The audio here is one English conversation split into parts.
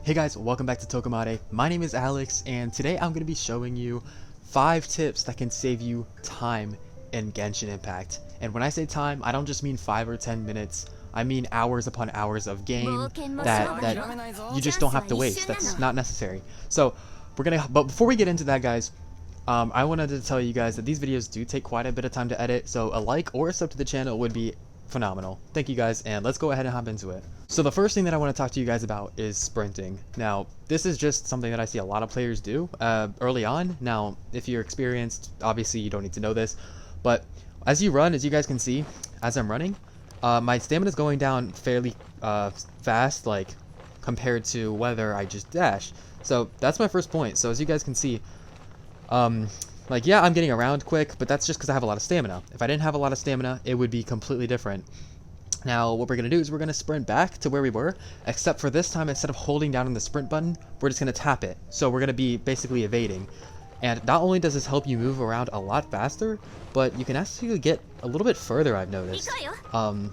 Hey guys, welcome back to Tokamade. My name is Alex, and today I'm going to be showing you 5 tips that can save you time in Genshin Impact. And when I say time, I don't just mean 5 or 10 minutes. I mean hours upon hours of game that you just don't have to waste. That's not necessary. So but before we get into that, guys, I wanted to tell you guys that these videos do take quite a bit of time to edit. So a like or a sub to the channel would be phenomenal. Thank you guys, and let's go ahead and hop into it. So the first thing that I want to talk to you guys about is sprinting. Now, this is just something that I see a lot of players do early on. Now, if you're experienced, obviously you don't need to know this, but as you run, as you guys can see, as I'm running, my stamina is going down fairly fast, like compared to whether I just dash. So that's my first point. So as you guys can see, like, yeah, I'm getting around quick, but that's just because I have a lot of stamina. If I didn't have a lot of stamina, it would be completely different. Now, what we're going to do is we're going to sprint back to where we were, except for this time, instead of holding down on the sprint button, we're just going to tap it. So we're going to be basically evading. And not only does this help you move around a lot faster, but you can actually get a little bit further, I've noticed, than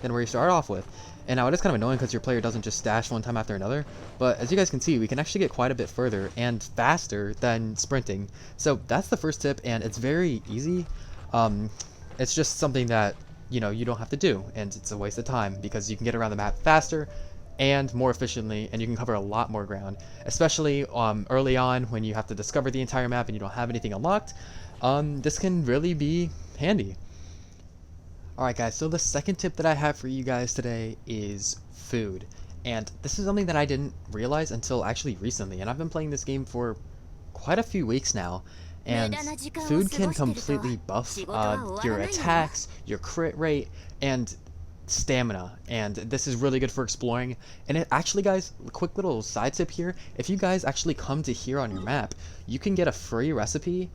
where you start off with. And now it is kind of annoying because your player doesn't just dash one time after another, but as you guys can see, we can actually get quite a bit further and faster than sprinting. So that's the first tip, and it's very easy. It's just something that, you know, you don't have to do, and it's a waste of time because you can get around the map faster and more efficiently, and you can cover a lot more ground, especially early on when you have to discover the entire map and you don't have anything unlocked. This can really be handy. Alright guys, so the second tip that I have for you guys today is food. And this is something that I didn't realize until actually recently, and I've been playing this game for quite a few weeks now. And food can completely buff your attacks, your crit rate, and stamina. And this is really good for exploring. And it actually, guys, a quick little side tip here, if you guys actually come to here on your map, you can get a free recipe.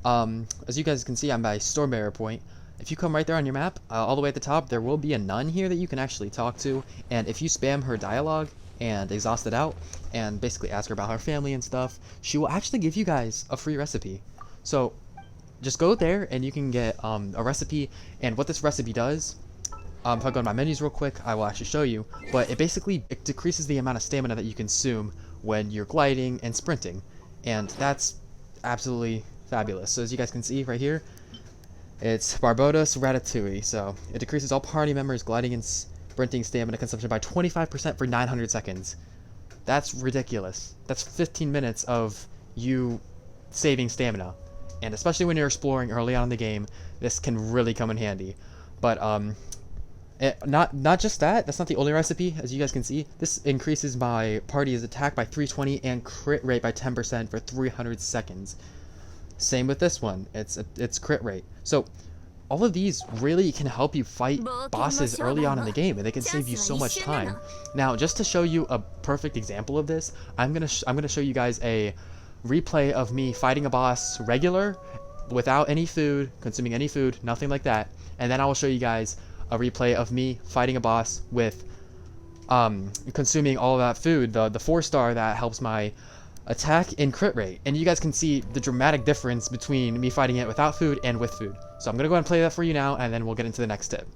As you guys can see, I'm by Stormbearer Point. If you come right there on your map, all the way at the top, there will be a nun here that you can actually talk to, and if you spam her dialogue and exhaust it out, and basically ask her about her family and stuff, she will actually give you guys a free recipe. So, just go there, and you can get a recipe, and what this recipe does, if I go to my menus real quick, I will actually show you, but it decreases the amount of stamina that you consume when you're gliding and sprinting, and that's absolutely fabulous. So as you guys can see right here, it's Barbodos Ratatouille, so it decreases all party members' gliding and sprinting stamina consumption by 25% for 900 seconds. That's ridiculous. That's 15 minutes of you saving stamina. And especially when you're exploring early on in the game, this can really come in handy. But not just that, that's not the only recipe. As you guys can see, this increases my party's attack by 320 and crit rate by 10% for 300 seconds. Same with this one, it's crit rate. So all of these really can help you fight bosses early on in the game, and they can save you so much time. Now, just to show you a perfect example of this, I'm gonna show you guys a replay of me fighting a boss regular, without any food, consuming any food, nothing like that, and then I will show you guys a replay of me fighting a boss with consuming all of that food, the 4-star that helps my attack and crit rate, and you guys can see the dramatic difference between me fighting it without food and with food. So I'm gonna go ahead and play that for you now, and then we'll get into the next tip.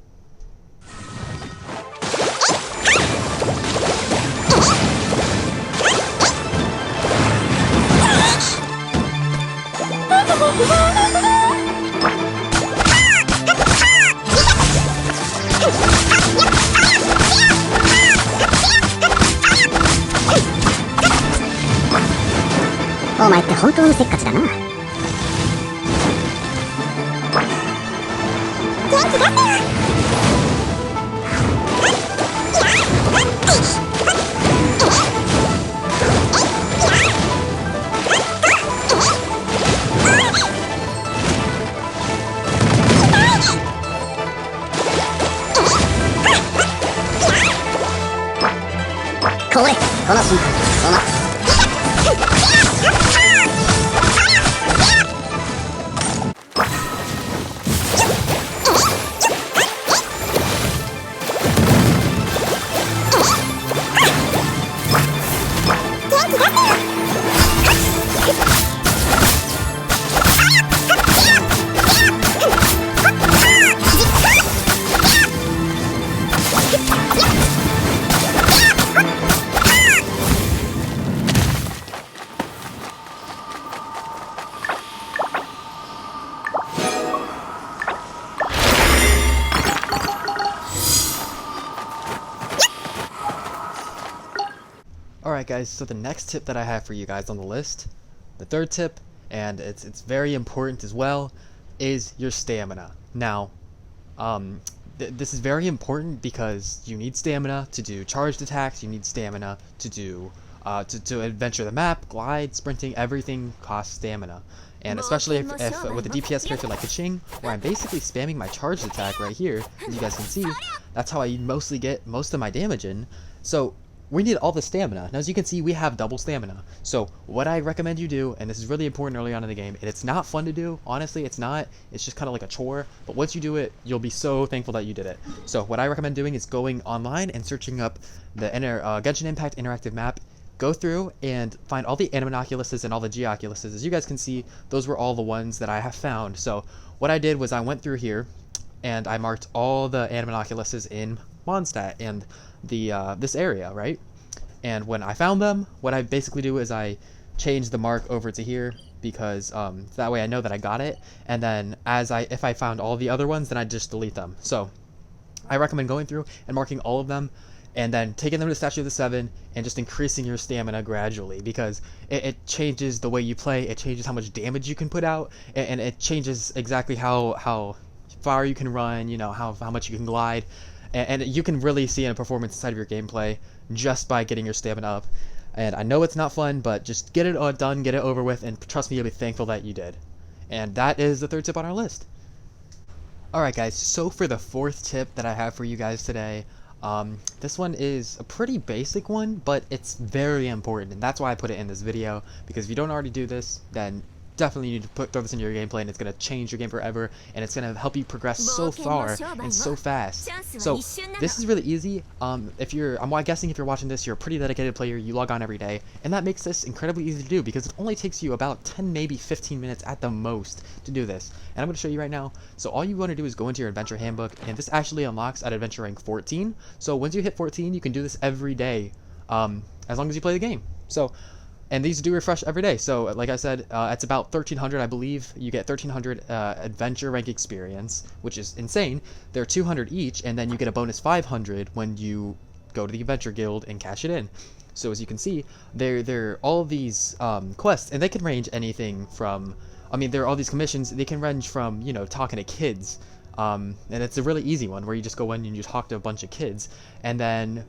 Alright guys, so the next tip that I have for you guys on the list, the third tip, and it's very important as well, is your stamina. Now, this is very important because you need stamina to do charged attacks, you need stamina to do to adventure the map, glide, sprinting, everything costs stamina. And especially if with a DPS character like Kaching, where I'm basically spamming my charged attack right here, as you guys can see, that's how I mostly get most of my damage in. So we need all the stamina. Now as you can see, we have double stamina. So what I recommend you do, and this is really important early on in the game, and it's not fun to do, honestly, it's not, it's just kind of like a chore, but once you do it, you'll be so thankful that you did it. So what I recommend doing is going online and searching up the Genshin Impact interactive map. Go through and find all the Animinoculuses and all the Geoculuses. As you guys can see, those were all the ones that I have found. So what I did was I went through here and I marked all the Animinoculuses in Mondstadt and the this area, right? And when I found them, what I basically do is I change the mark over to here because that way I know that I got it. And then if I found all the other ones, then I just delete them. So I recommend going through and marking all of them, and then taking them to Statue of the Seven and just increasing your stamina gradually, because it changes the way you play, it changes how much damage you can put out, and it changes exactly how far you can run, you know, how much you can glide, and you can really see a performance inside of your gameplay just by getting your stamina up. And I know it's not fun, but just get it done, get it over with, and trust me, you'll be thankful that you did. And that is the third tip on our list. Alright guys, so for the fourth tip that I have for you guys today, this one is a pretty basic one, but it's very important, and that's why I put it in this video, because if you don't already do this, then definitely need to throw this into your gameplay, and it's going to change your game forever, and it's going to help you progress so far and so fast. So this is really easy. I'm guessing if you're watching this, you're a pretty dedicated player, you log on every day, and that makes this incredibly easy to do, because it only takes you about 10, maybe 15 minutes at the most to do this. And I'm going to show you right now. So all you want to do is go into your adventure handbook, and this actually unlocks at adventure rank 14. So once you hit 14, you can do this every day, as long as you play the game. So, and these do refresh every day. So like I said, it's about 1300, I believe. You get 1300 adventure rank experience, which is insane. They're 200 each, and then you get a bonus 500 when you go to the adventure guild and cash it in. So as you can see, they're all of these quests, and they can range anything from, I mean, there are all these commissions, they can range from, you know, talking to kids, and it's a really easy one where you just go in and you talk to a bunch of kids. And then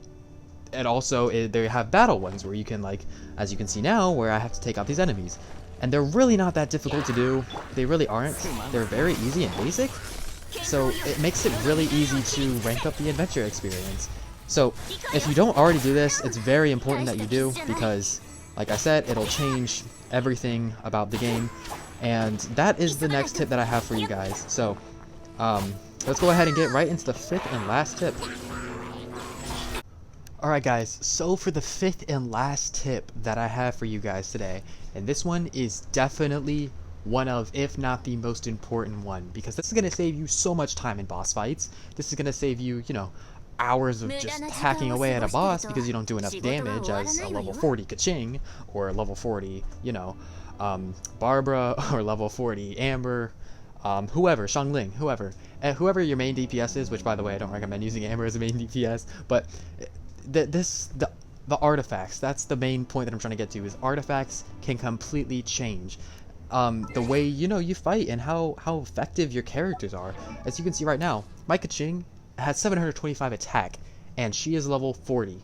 and also they have battle ones where you can, like, as you can see now, where I have to take out these enemies, and they're really not that difficult to do. They really aren't. They're very easy and basic, so it makes it really easy to rank up the adventure experience. So if you don't already do this, it's very important that you do, because like I said, it'll change everything about the game. And that is the next tip that I have for you guys. So let's go ahead and get right into the fifth and last tip. Alright guys, so for the fifth and last tip that I have for you guys today, and this one is definitely one of, if not the most important one, because this is going to save you so much time in boss fights. This is going to save you, you know, hours of just hacking away at a boss because you don't do enough damage as a level 40 Kaching, or level 40, you know, Barbara, or level 40 Amber, whoever, Xiangling, whoever your main DPS is, which by the way, I don't recommend using Amber as a main DPS, but the artifacts, that's the main point that I'm trying to get to, is artifacts can completely change the way, you know, you fight and how effective your characters are. As you can see right now, my Kaching has 725 attack, and she is level 40.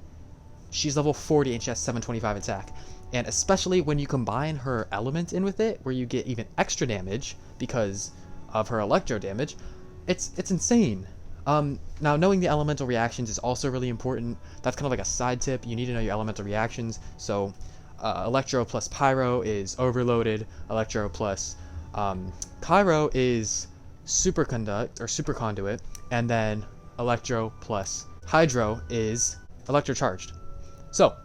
She's level 40 and she has 725 attack. And especially when you combine her element in with it, where you get even extra damage because of her electro damage, it's insane. Now, knowing the elemental reactions is also really important. That's kind of like a side tip. You need to know your elemental reactions. So, Electro plus Pyro is Overloaded. Electro plus Pyro is Superconduct, or Super Conduit. And then Electro plus Hydro is Electrocharged. So,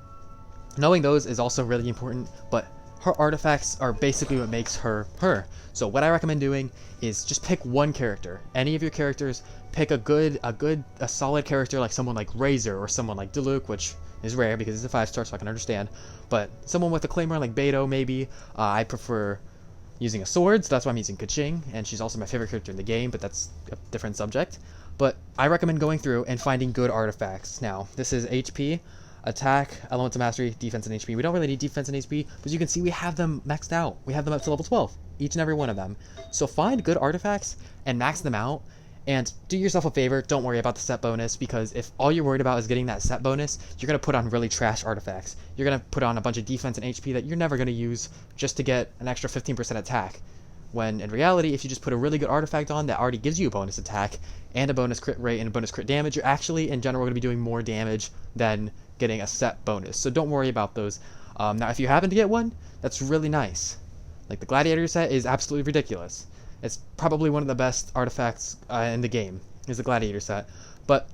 knowing those is also really important, but her artifacts are basically what makes her her. So what I recommend doing is just pick one character. Any of your characters, pick a solid character, like someone like Razor or someone like Diluc, which is rare because it's a 5-star, so I can understand. But someone with a claymore like Beto, maybe. I prefer using a sword, so that's why I'm using Kaching, and she's also my favorite character in the game, but that's a different subject. But I recommend going through and finding good artifacts. Now, this is HP. attack, elemental mastery, defense, and HP. We don't really need defense and HP, but as you can see, we have them maxed out. We have them up to level 12, each and every one of them. So find good artifacts and max them out, and do yourself a favor, don't worry about the set bonus, because if all you're worried about is getting that set bonus, you're going to put on really trash artifacts. You're going to put on a bunch of defense and HP that you're never going to use just to get an extra 15% attack. When in reality, if you just put a really good artifact on that already gives you a bonus attack and a bonus crit rate and a bonus crit damage, you're actually in general going to be doing more damage than getting a set bonus. So don't worry about those. Now if you happen to get one, that's really nice. Like the gladiator set is absolutely ridiculous. It's probably one of the best artifacts in the game, is the gladiator set. But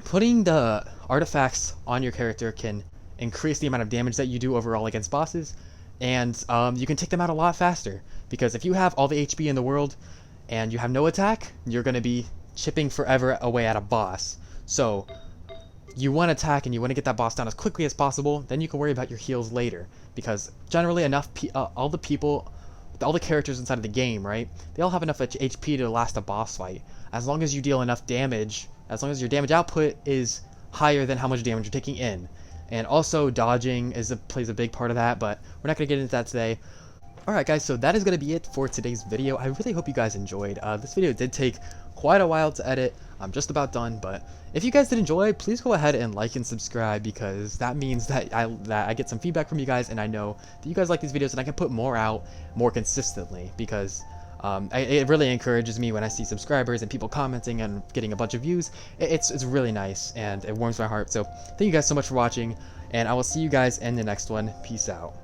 putting the artifacts on your character can increase the amount of damage that you do overall against bosses, and you can take them out a lot faster. Because if you have all the HP in the world and you have no attack, you're going to be chipping forever away at a boss. So you want to attack and you want to get that boss down as quickly as possible, then you can worry about your heals later. Because generally all the characters inside of the game, right, they all have enough HP to last a boss fight. As long as you deal enough damage, as long as your damage output is higher than how much damage you're taking in. And also dodging plays a big part of that, but we're not going to get into that today. Alright guys, so that is going to be it for today's video. I really hope you guys enjoyed. This video did take quite a while to edit. I'm just about done, but if you guys did enjoy, please go ahead and like and subscribe, because that means that I get some feedback from you guys, and I know that you guys like these videos and I can put more out more consistently, because it really encourages me when I see subscribers and people commenting and getting a bunch of views. It's really nice and it warms my heart. So thank you guys so much for watching, and I will see you guys in the next one. Peace out.